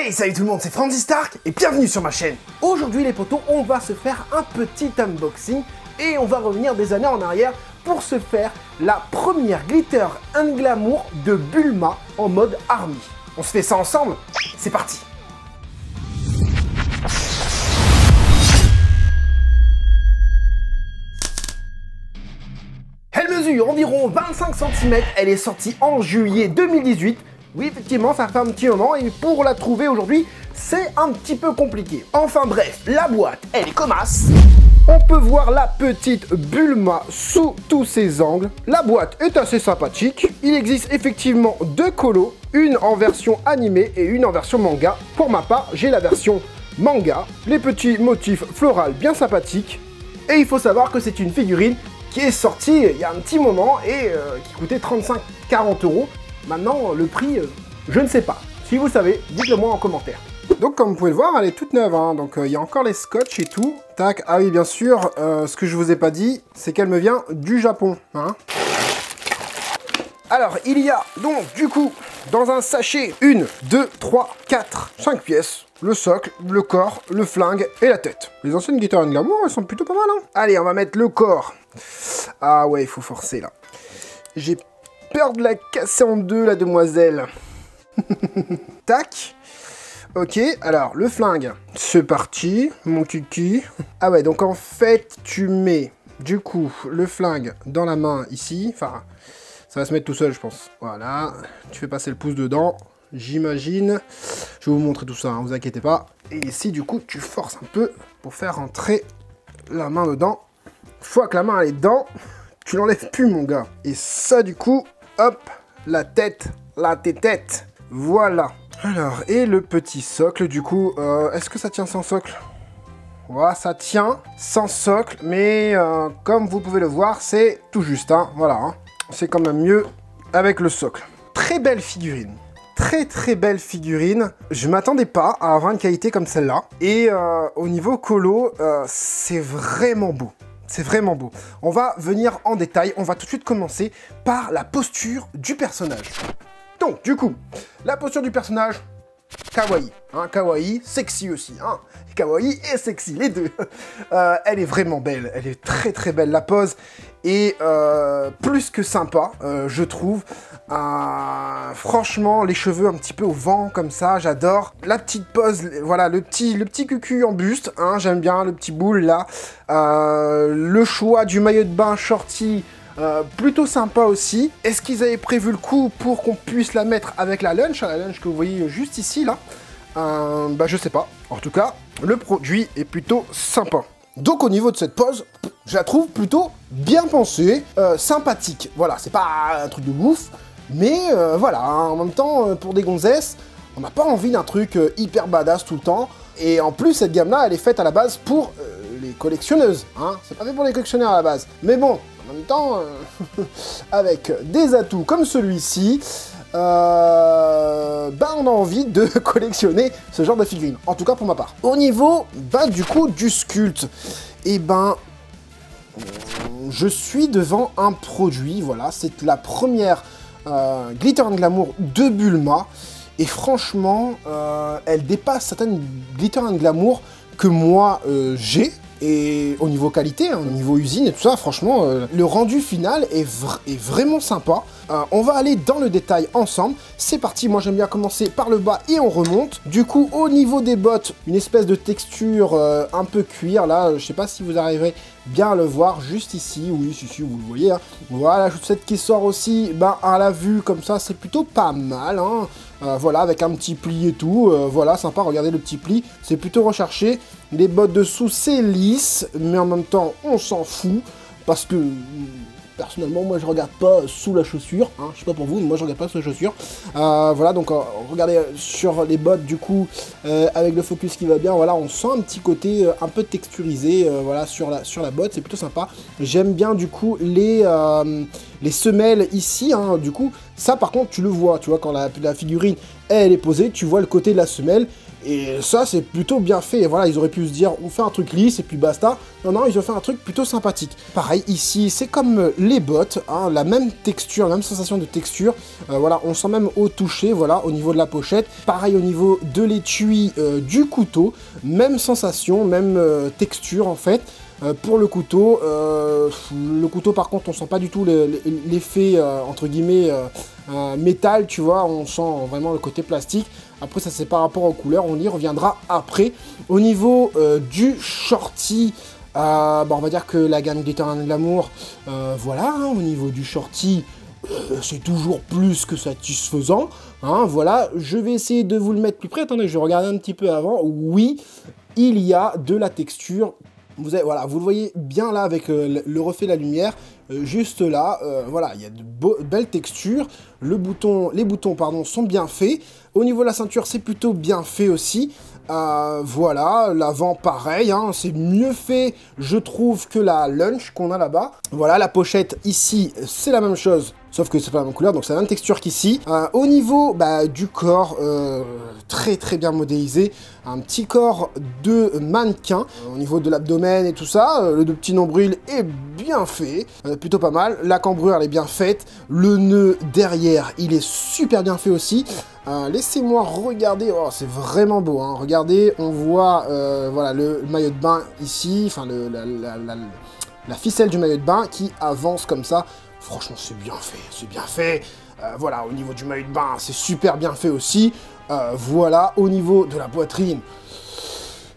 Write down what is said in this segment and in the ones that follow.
Hey, salut tout le monde, c'est Franzy Stark et bienvenue sur ma chaîne. Aujourd'hui les potos, on va se faire un petit unboxing et on va revenir des années en arrière pour se faire la première Glitter & Glamour de Bulma en mode Army. On se fait ça ensemble? C'est parti. Elle mesure environ 25 cm, elle est sortie en juillet 2018. Oui, effectivement, ça fait un petit moment et pour la trouver aujourd'hui, c'est un petit peu compliqué. Enfin bref, la boîte, elle est comme as. On peut voir la petite Bulma sous tous ses angles. La boîte est assez sympathique. Il existe effectivement deux colos, une en version animée et une en version manga. Pour ma part, j'ai la version manga. Les petits motifs floraux bien sympathiques. Et il faut savoir que c'est une figurine qui est sortie il y a un petit moment et qui coûtait 35-40 €. Maintenant, le prix, je ne sais pas. Si vous savez, dites-le moi en commentaire. Donc, comme vous pouvez le voir, elle est toute neuve, hein. Donc, il y a encore les scotch et tout. Tac. Ah oui, bien sûr, ce que je vous ai pas dit, c'est qu'elle me vient du Japon, hein. Alors, il y a donc, du coup, dans un sachet, 1, 2, 3, 4, 5 pièces. Le socle, le corps, le flingue et la tête. Les anciennes Glitter & Glamour, elles sont plutôt pas mal, hein. Allez, on va mettre le corps. Ah ouais, il faut forcer, là. J'ai peur de la casser en deux, la demoiselle. Tac. Ok, alors, le flingue. C'est parti, mon kiki. Ah ouais, donc en fait, tu mets, du coup, le flingue dans la main, ici. Enfin, ça va se mettre tout seul, je pense. Voilà. Tu fais passer le pouce dedans, j'imagine. Je vais vous montrer tout ça, hein, vous inquiétez pas. Et ici, du coup, tu forces un peu pour faire rentrer la main dedans. Une fois que la main, elle est dedans, tu l'enlèves plus, mon gars. Et ça, du coup, hop, la tête, voilà. Alors, et le petit socle, du coup, est-ce que ça tient sans socle? Ouais, ça tient sans socle, mais comme vous pouvez le voir, c'est tout juste, hein, voilà. Hein. C'est quand même mieux avec le socle. Très belle figurine. Très belle figurine. Je m'attendais pas à avoir une qualité comme celle-là. Et au niveau colo, c'est vraiment beau. C'est vraiment beau. On va venir en détail. On va tout de suite commencer par la posture du personnage. Donc, du coup, la posture du personnage, kawaii. Hein, kawaii, sexy aussi. Hein. Kawaii et sexy, les deux. Elle est vraiment belle. Elle est très belle. La pose est plus que sympa, je trouve. Franchement, les cheveux un petit peu au vent, comme ça, j'adore. La petite pose, voilà, le petit cucu en buste, hein, j'aime bien, le petit boule, là. Le choix du maillot de bain shorty, plutôt sympa aussi. Est-ce qu'ils avaient prévu le coup pour qu'on puisse la mettre avec la lunch que vous voyez juste ici, là? Bah, je sais pas. En tout cas, le produit est plutôt sympa. Donc au niveau de cette pose, je la trouve plutôt bien pensée, sympathique. Voilà, c'est pas un truc de ouf, mais voilà, hein, en même temps, pour des gonzesses, on n'a pas envie d'un truc hyper badass tout le temps. Et en plus, cette gamme-là, elle est faite à la base pour les collectionneuses. Hein. C'est pas fait pour les collectionneurs à la base. Mais bon, en même temps, avec des atouts comme celui-ci, bah on a envie de collectionner ce genre de figurines, en tout cas pour ma part. Au niveau, bah du coup, du sculpte, et ben, je suis devant un produit, voilà, c'est la première Glitter & Glamour de Bulma, et franchement, elle dépasse certaines Glitter & Glamour que moi j'ai. Et au niveau qualité, hein, au niveau usine et tout ça, franchement, le rendu final est vraiment sympa. On va aller dans le détail ensemble. C'est parti, moi j'aime bien commencer par le bas et on remonte. Du coup, au niveau des bottes, une espèce de texture un peu cuir, là, je sais pas si vous arriverez bien à le voir, juste ici, oui, si, vous le voyez. Hein. Voilà, cette qui sort aussi, ben, à la vue, comme ça, c'est plutôt pas mal, hein. Voilà, avec un petit pli et tout, voilà, sympa, regardez le petit pli, c'est plutôt recherché. Les bottes dessous, c'est lisse, mais en même temps, on s'en fout, parce que, personnellement, moi, je regarde pas sous la chaussure, hein, je sais pas pour vous, mais moi, je regarde pas sous la chaussure. Voilà, donc, regardez sur les bottes, du coup, avec le focus qui va bien, voilà, on sent un petit côté un peu texturisé, voilà, sur la botte, c'est plutôt sympa. J'aime bien, du coup, les semelles ici, hein, du coup, ça, par contre, tu le vois, tu vois, quand la figurine, elle est posée, tu vois le côté de la semelle, Et ça, c'est plutôt bien fait. Et voilà, ils auraient pu se dire, on fait un truc lisse et puis basta. Non, non, ils ont fait un truc plutôt sympathique. Pareil, ici, c'est comme les bottes, hein, la même texture, la même sensation de texture. Voilà, on sent même au toucher, voilà, au niveau de la pochette. Pareil au niveau de l'étui du couteau. Même sensation, même texture, en fait. Pour le couteau par contre on sent pas du tout l'effet entre guillemets métal, tu vois, on sent vraiment le côté plastique. Après ça c'est par rapport aux couleurs, on y reviendra après. Au niveau du shorty, on va dire que la gamme Glitter & Glamour, voilà, hein, au niveau du shorty, c'est toujours plus que satisfaisant, hein, voilà. Je vais essayer de vous le mettre plus près, attendez, je vais regarder un petit peu avant. Oui, il y a de la texture. Voilà, vous le voyez bien là avec le reflet de la lumière, juste là, voilà, il y a de belles textures, les boutons pardon, sont bien faits. Au niveau de la ceinture, c'est plutôt bien fait aussi. Voilà, l'avant pareil, hein, c'est mieux fait, je trouve, que la Lunch qu'on a là-bas. Voilà, la pochette ici, c'est la même chose, sauf que c'est pas la même couleur, donc c'est la même texture qu'ici. Au niveau du corps, très bien modélisé, un petit corps de mannequin. Au niveau de l'abdomen et tout ça, le petit nombril est bien fait, plutôt pas mal. La cambrure, elle est bien faite. Le nœud derrière, il est super bien fait aussi. Laissez-moi regarder, oh, c'est vraiment beau, hein. Regardez, on voit voilà, le maillot de bain ici, enfin la ficelle du maillot de bain qui avance comme ça. Franchement, c'est bien fait, c'est bien fait. Voilà, au niveau du maillot de bain, c'est super bien fait aussi. Voilà, au niveau de la poitrine,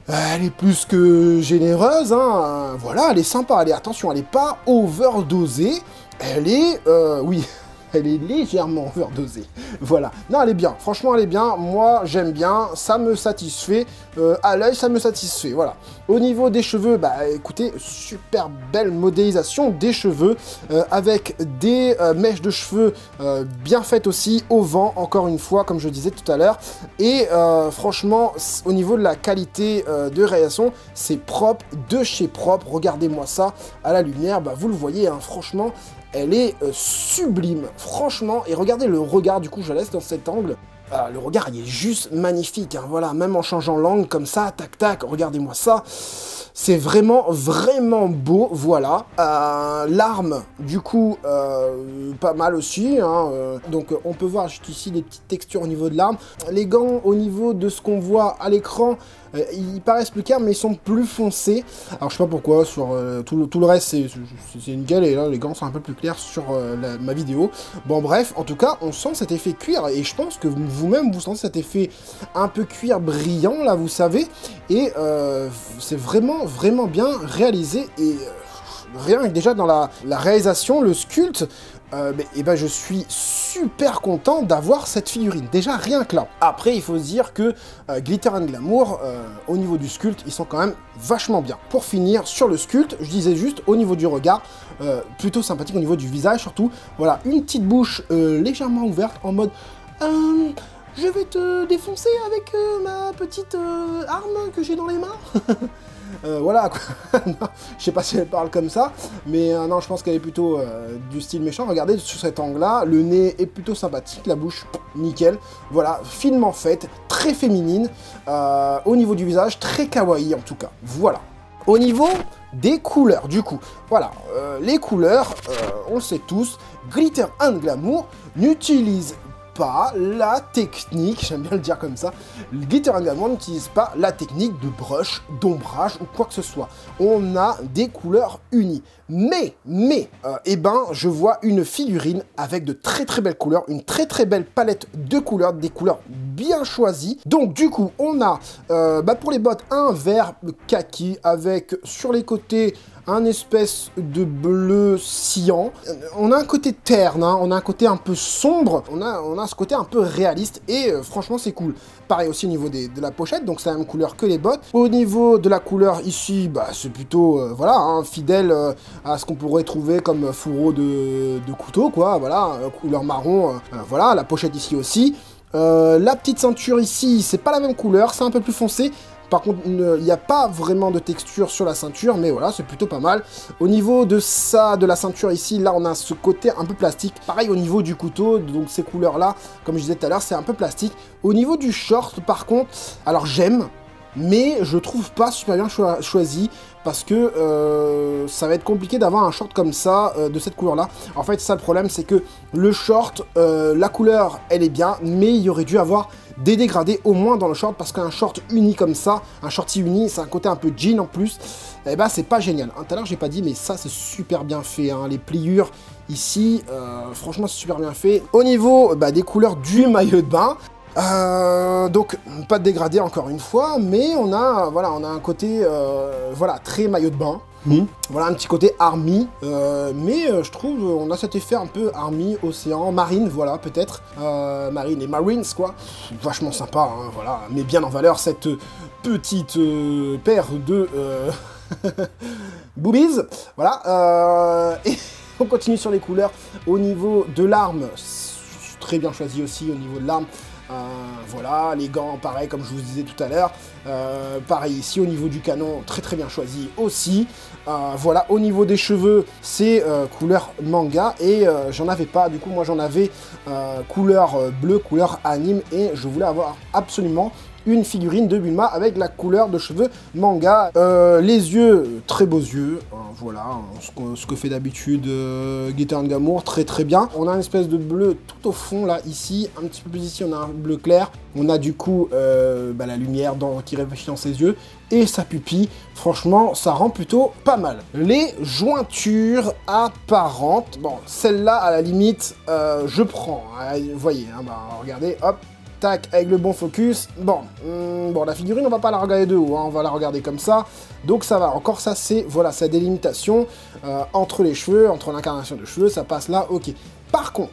elle est plus que généreuse, hein. Voilà, elle est sympa, attention, elle n'est pas overdosée. Elle est, oui, elle est légèrement overdosée. Voilà. Non, elle est bien. Franchement, elle est bien. Moi, j'aime bien. Ça me satisfait. À l'œil, ça me satisfait. Voilà. Au niveau des cheveux, bah écoutez, super belle modélisation des cheveux avec des mèches de cheveux bien faites aussi au vent, encore une fois, comme je disais tout à l'heure. Et franchement, au niveau de la qualité de réalisation, c'est propre, de chez propre. Regardez-moi ça à la lumière. Bah, vous le voyez, hein, franchement, elle est sublime, franchement. Et regardez le regard, du coup, je laisse dans cet angle. Le regard, il est juste magnifique, hein, voilà, même en changeant l'angle comme ça, tac, tac, regardez-moi ça. C'est vraiment beau, voilà. L'arme, du coup, pas mal aussi, hein, donc on peut voir juste ici les petites textures au niveau de l'arme. Les gants, au niveau de ce qu'on voit à l'écran, ils paraissent plus clairs, mais ils sont plus foncés. Alors je sais pas pourquoi, sur tout le reste c'est nickel, et là les gants sont un peu plus clairs sur ma vidéo. Bon bref, en tout cas, on sent cet effet cuir, et je pense que vous-même vous sentez cet effet un peu cuir brillant, là, vous savez, et c'est vraiment bien réalisé, et rien que déjà dans la réalisation, le sculpte, je suis super content d'avoir cette figurine, déjà rien que là. Après, il faut se dire que Glitter & Glamour, au niveau du sculpte, ils sont quand même vachement bien. Pour finir, sur le sculpte, je disais juste, au niveau du regard, plutôt sympathique au niveau du visage surtout. Voilà, une petite bouche légèrement ouverte, en mode... je vais te défoncer avec ma petite arme que j'ai dans les mains. Voilà, quoi. Non, je sais pas si elle parle comme ça, mais non, je pense qu'elle est plutôt du style méchant. Regardez, sur cet angle-là, le nez est plutôt sympathique, la bouche, nickel. Voilà, finement faite, très féminine. Au niveau du visage, très kawaii en tout cas. Voilà. Au niveau des couleurs, du coup, voilà, les couleurs, on le sait tous, Glitter & Glamour n'utilise pas la technique, j'aime bien le dire comme ça, le Glitter & Glamour n'utilise pas la technique de brush, d'ombrage ou quoi que ce soit. On a des couleurs unies. Mais, je vois une figurine avec de très belles couleurs, une très belle palette de couleurs, des couleurs bien choisies. Donc du coup, on a pour les bottes un vert kaki avec sur les côtés un espèce de bleu cyan. On a un côté terne, hein, on a un côté un peu sombre, on a ce côté un peu réaliste, et franchement c'est cool. Pareil aussi au niveau de la pochette, donc c'est la même couleur que les bottes. Au niveau de la couleur ici, c'est plutôt voilà, hein, fidèle à ce qu'on pourrait trouver comme fourreau de couteau, quoi, voilà, couleur marron, voilà, la pochette ici aussi. La petite ceinture ici, c'est pas la même couleur, c'est un peu plus foncé. Par contre, il n'y a pas vraiment de texture sur la ceinture, mais voilà, c'est plutôt pas mal. Au niveau de ça, de la ceinture ici, là, on a ce côté un peu plastique. Pareil au niveau du couteau, donc ces couleurs-là, comme je disais tout à l'heure, c'est un peu plastique. Au niveau du short, par contre, alors j'aime, mais je trouve pas super bien choisi, parce que ça va être compliqué d'avoir un short comme ça, de cette couleur-là. En fait, ça, le problème, c'est que le short, la couleur, elle est bien, mais il y aurait dû avoir des dégradés au moins dans le short, parce qu'un short uni comme ça, un shorty uni, c'est un côté un peu jean en plus, et bah c'est pas génial. Tout à l'heure j'ai pas dit, mais ça c'est super bien fait, hein. Les pliures ici, franchement c'est super bien fait. Au niveau des couleurs du maillot de bain, donc pas de dégradé encore une fois, mais on a, voilà, on a un côté voilà, très maillot de bain. Voilà, un petit côté army, mais je trouve on a cet effet un peu army, océan, marine, voilà, peut-être, marine et marines, quoi, vachement sympa, hein, voilà, met bien en valeur cette petite paire de boobies, voilà, et on continue sur les couleurs. Au niveau de l'arme, très bien choisi aussi au niveau de l'arme. Voilà, les gants, pareil, comme je vous disais tout à l'heure. Pareil ici, au niveau du canon, très très bien choisi aussi. Voilà, au niveau des cheveux, c'est couleur manga. Et j'en avais pas, du coup, moi j'en avais couleur bleu, couleur anime. Et je voulais avoir absolument une figurine de Bulma avec la couleur de cheveux manga. Les yeux, très beaux yeux, voilà, ce que fait d'habitude Glitter & Glamour, très très bien. On a une espèce de bleu tout au fond là, ici, un petit peu plus ici, on a un bleu clair. On a du coup la lumière qui réfléchit dans ses yeux et sa pupille. Franchement, ça rend plutôt pas mal. Les jointures apparentes, bon, celle-là, à la limite, je prends. Vous voyez, hein, regardez, hop. Tac, avec le bon focus. Bon, bon, la figurine, on va pas la regarder de haut, hein, on va la regarder comme ça. Donc ça va, encore ça, c'est, voilà, sa délimitation entre les cheveux, entre l'incarnation de cheveux, ça passe là, ok. Par contre,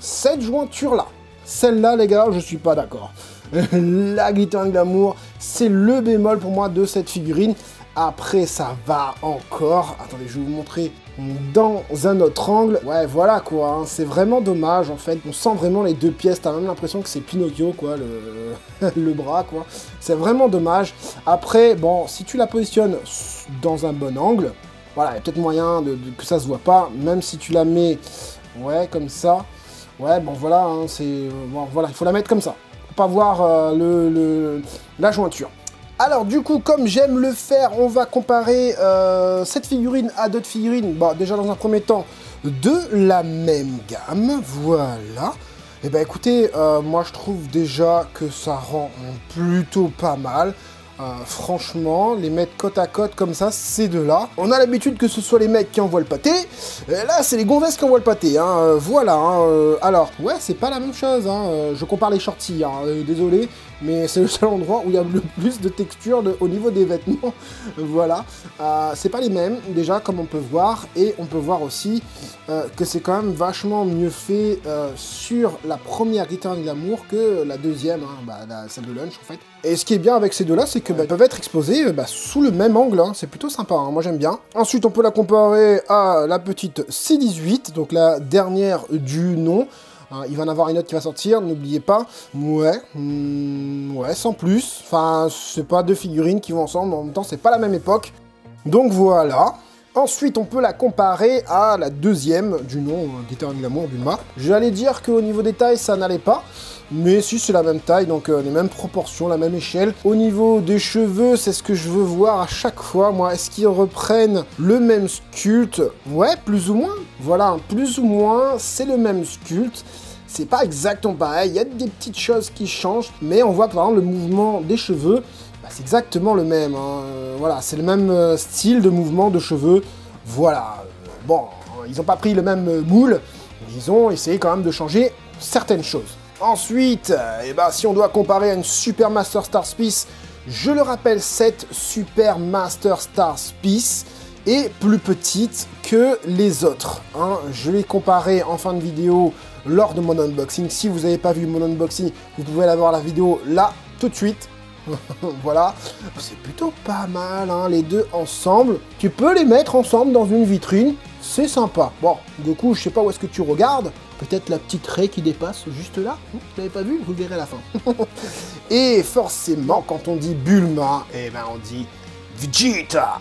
cette jointure-là, celle-là, les gars, je suis pas d'accord. La Glitter & Glamour, c'est le bémol pour moi de cette figurine. Après, ça va encore. Attendez, je vais vous montrer dans un autre angle. Ouais, voilà quoi, hein. C'est vraiment dommage en fait. On sent vraiment les deux pièces. T'as même l'impression que c'est Pinocchio, quoi, le bras, quoi. C'est vraiment dommage. Après, bon, si tu la positionnes dans un bon angle, voilà, il y a peut-être moyen que ça se voit pas. Même si tu la mets, ouais, comme ça. Ouais, bon, voilà, hein, c'est... Bon, voilà, il faut la mettre comme ça. Pour pas voir la jointure. Alors du coup, comme j'aime le faire, on va comparer cette figurine à d'autres figurines. Bon, déjà dans un premier temps, de la même gamme, voilà. Et ben écoutez, moi je trouve déjà que ça rend plutôt pas mal. Franchement, les mettre côte à côte comme ça, ces deux-là. On a l'habitude que ce soit les mecs qui envoient le pâté. Et là, c'est les gonzesses qui envoient le pâté. Hein, voilà. Hein, alors, ouais, c'est pas la même chose. Hein, je compare les shorties. Hein, désolé, mais c'est le seul endroit où il y a le plus de texture au niveau des vêtements. Voilà. C'est pas les mêmes, déjà, comme on peut voir. Et on peut voir aussi que c'est quand même vachement mieux fait sur la première Glitter & Glamour que la deuxième, hein, celle de Lunch, en fait. Et ce qui est bien avec ces deux-là, c'est que peuvent être exposés sous le même angle. Hein. C'est plutôt sympa, hein. Moi j'aime bien. Ensuite, on peut la comparer à la petite C18, donc la dernière du nom. Il va y en avoir une autre qui va sortir, n'oubliez pas. Ouais, ouais, sans plus. Enfin, c'est pas deux figurines qui vont ensemble, mais en même temps, c'est pas la même époque. Donc voilà. Ensuite, on peut la comparer à la deuxième du nom, Glitter & Glamour, Bulma. J'allais dire qu'au niveau des tailles, ça n'allait pas. Mais si, c'est la même taille, donc les mêmes proportions, la même échelle. Au niveau des cheveux, c'est ce que je veux voir à chaque fois, moi. Est-ce qu'ils reprennent le même sculpte? Ouais, plus ou moins. Voilà, plus ou moins, c'est le même sculpte. C'est pas exactement pareil, il y a des petites choses qui changent, mais on voit par exemple le mouvement des cheveux, c'est exactement le même. Hein. Voilà, c'est le même style de mouvement de cheveux. Voilà. Bon, ils n'ont pas pris le même moule, mais ils ont essayé quand même de changer certaines choses. Ensuite, si on doit comparer à une Super Master Star Piece, je le rappelle, cette Super Master Star Piece est plus petite que les autres. Hein. Je l'ai comparé en fin de vidéo lors de mon unboxing. Si vous n'avez pas vu mon unboxing, vous pouvez aller voir la vidéo là, tout de suite. Voilà, c'est plutôt pas mal, hein, les deux ensemble. Tu peux les mettre ensemble dans une vitrine, c'est sympa. Bon, Goku, je sais pas où est-ce que tu regardes, Peut-être la petite raie qui dépasse juste là. Vous l'avez pas vu? Vous le verrez à la fin. Et forcément, quand on dit Bulma, eh ben on dit Vegeta.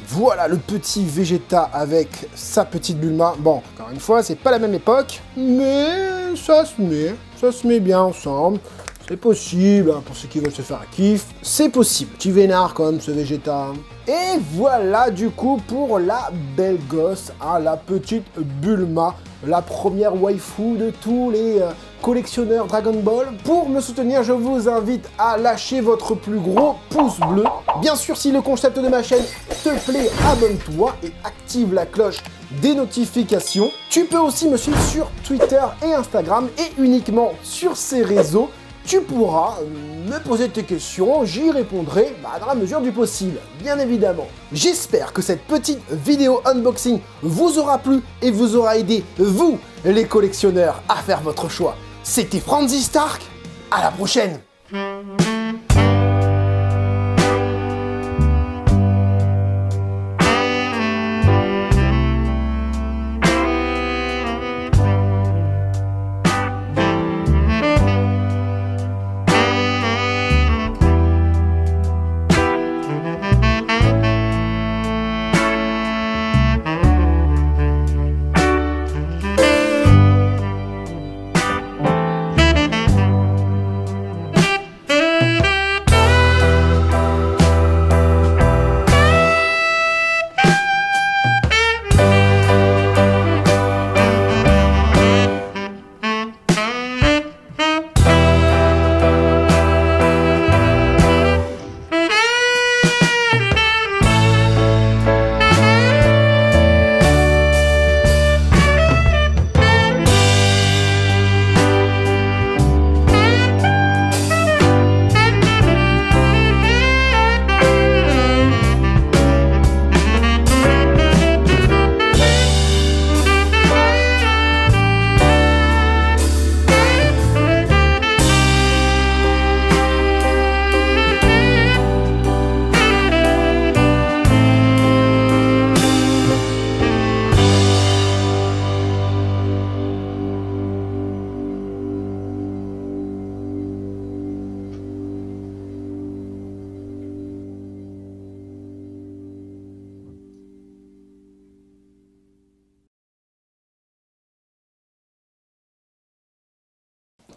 Voilà le petit Vegeta avec sa petite Bulma. Bon, encore une fois, c'est pas la même époque, mais ça se met bien ensemble. C'est possible, hein, pour ceux qui veulent se faire un kiff, c'est possible. Petit vénard quand même ce Vegeta. Et voilà du coup pour la belle gosse, hein, la petite Bulma, la première waifu de tous les collectionneurs Dragon Ball. Pour me soutenir, je vous invite à lâcher votre plus gros pouce bleu. Bien sûr, si le concept de ma chaîne te plaît, abonne-toi et active la cloche des notifications. Tu peux aussi me suivre sur Twitter et Instagram, et uniquement sur ces réseaux, tu pourras me poser tes questions, j'y répondrai dans la mesure du possible, bien évidemment. J'espère que cette petite vidéo unboxing vous aura plu et vous aura aidé, vous, les collectionneurs, à faire votre choix. C'était Franzy Stark, à la prochaine!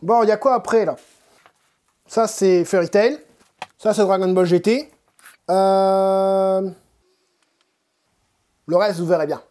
Bon, il y a quoi après, là? Ça, c'est Fairy Tail. Ça, c'est Dragon Ball GT. Le reste, vous verrez bien.